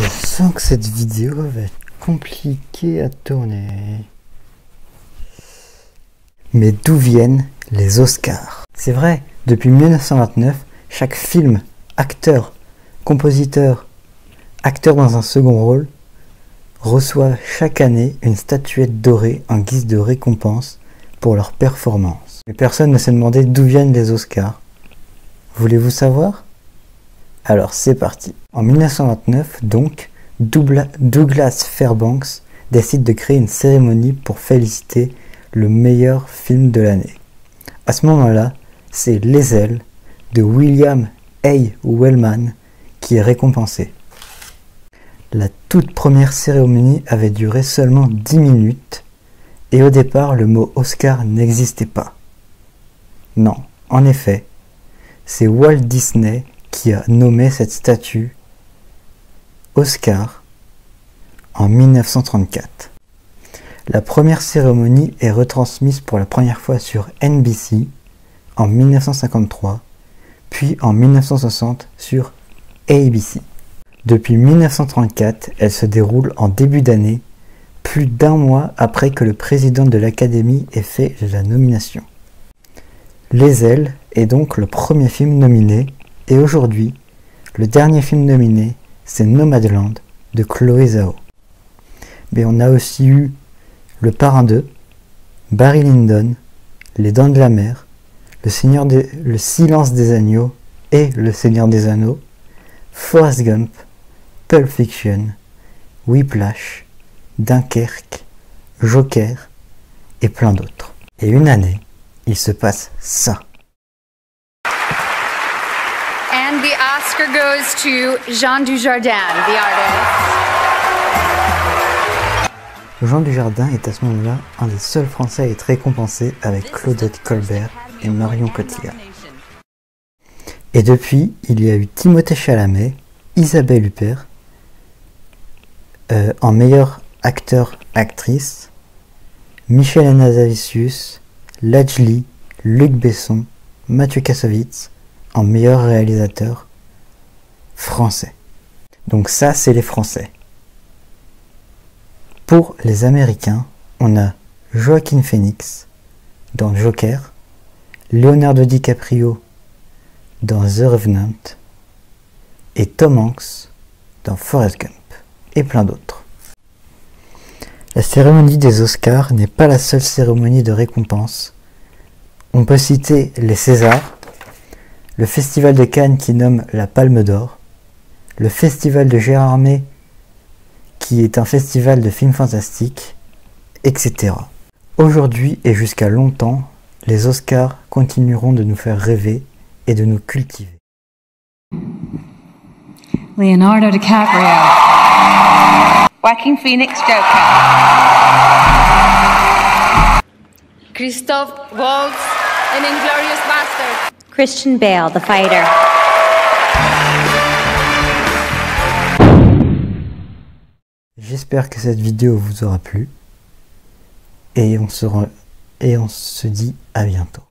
Je sens que cette vidéo va être compliquée à tourner. Mais d'où viennent les Oscars? C'est vrai, depuis 1929, chaque film, acteur, compositeur, acteur dans un second rôle, reçoit chaque année une statuette dorée en guise de récompense pour leur performance. Mais personne ne s'est demandé d'où viennent les Oscars. Voulez-vous savoir? Alors c'est parti. En 1929, donc, Douglas Fairbanks décide de créer une cérémonie pour féliciter le meilleur film de l'année. À ce moment-là, c'est Les Ailes de William A. Wellman qui est récompensé. La toute première cérémonie avait duré seulement 10 minutes et au départ le mot Oscar n'existait pas. Non, en effet, c'est Walt Disney qui a nommé cette statue Oscar en 1934. La première cérémonie est retransmise pour la première fois sur NBC en 1953, puis en 1960 sur ABC. Depuis 1934, elle se déroule en début d'année, plus d'un mois après que le président de l'Académie ait fait la nomination. Les Ailes est donc le premier film nominé, et aujourd'hui, le dernier film nominé, c'est Nomadland de Chloé Zhao. Mais on a aussi eu Le Parrain 2, Barry Lyndon, Les Dents de la Mer, Le Silence des Agneaux et Le Seigneur des Anneaux, Forrest Gump, Pulp Fiction, Whiplash, Dunkerque, Joker et plein d'autres. Et une année, il se passe ça. And the Oscar goes to Jean Dujardin, the artist. Jean Dujardin est à ce moment-là un des seuls Français à être récompensé avec Claudette Colbert et Marion Cotillard. Et depuis, il y a eu Timothée Chalamet, Isabelle Huppert, en meilleur acteur-actrice, Michel Hazanavicius, Lajli, Luc Besson, Mathieu Kassovitz, en meilleur réalisateur français. Donc ça, c'est les Français. Pour les Américains, on a Joaquin Phoenix dans Joker, Leonardo DiCaprio dans The Revenant et Tom Hanks dans Forrest Gump et plein d'autres. La cérémonie des Oscars n'est pas la seule cérémonie de récompense. On peut citer les Césars, le Festival de Cannes qui nomme la Palme d'Or, le Festival de Gérardmer qui est un festival de films fantastiques, etc. Aujourd'hui et jusqu'à longtemps, les Oscars continueront de nous faire rêver et de nous cultiver. Leonardo DiCaprio. Joaquin Phoenix, Joker. Christoph Waltz, an Inglourious Bastard. Christian Bale, The Fighter. J'espère que cette vidéo vous aura plu et on se dit à bientôt.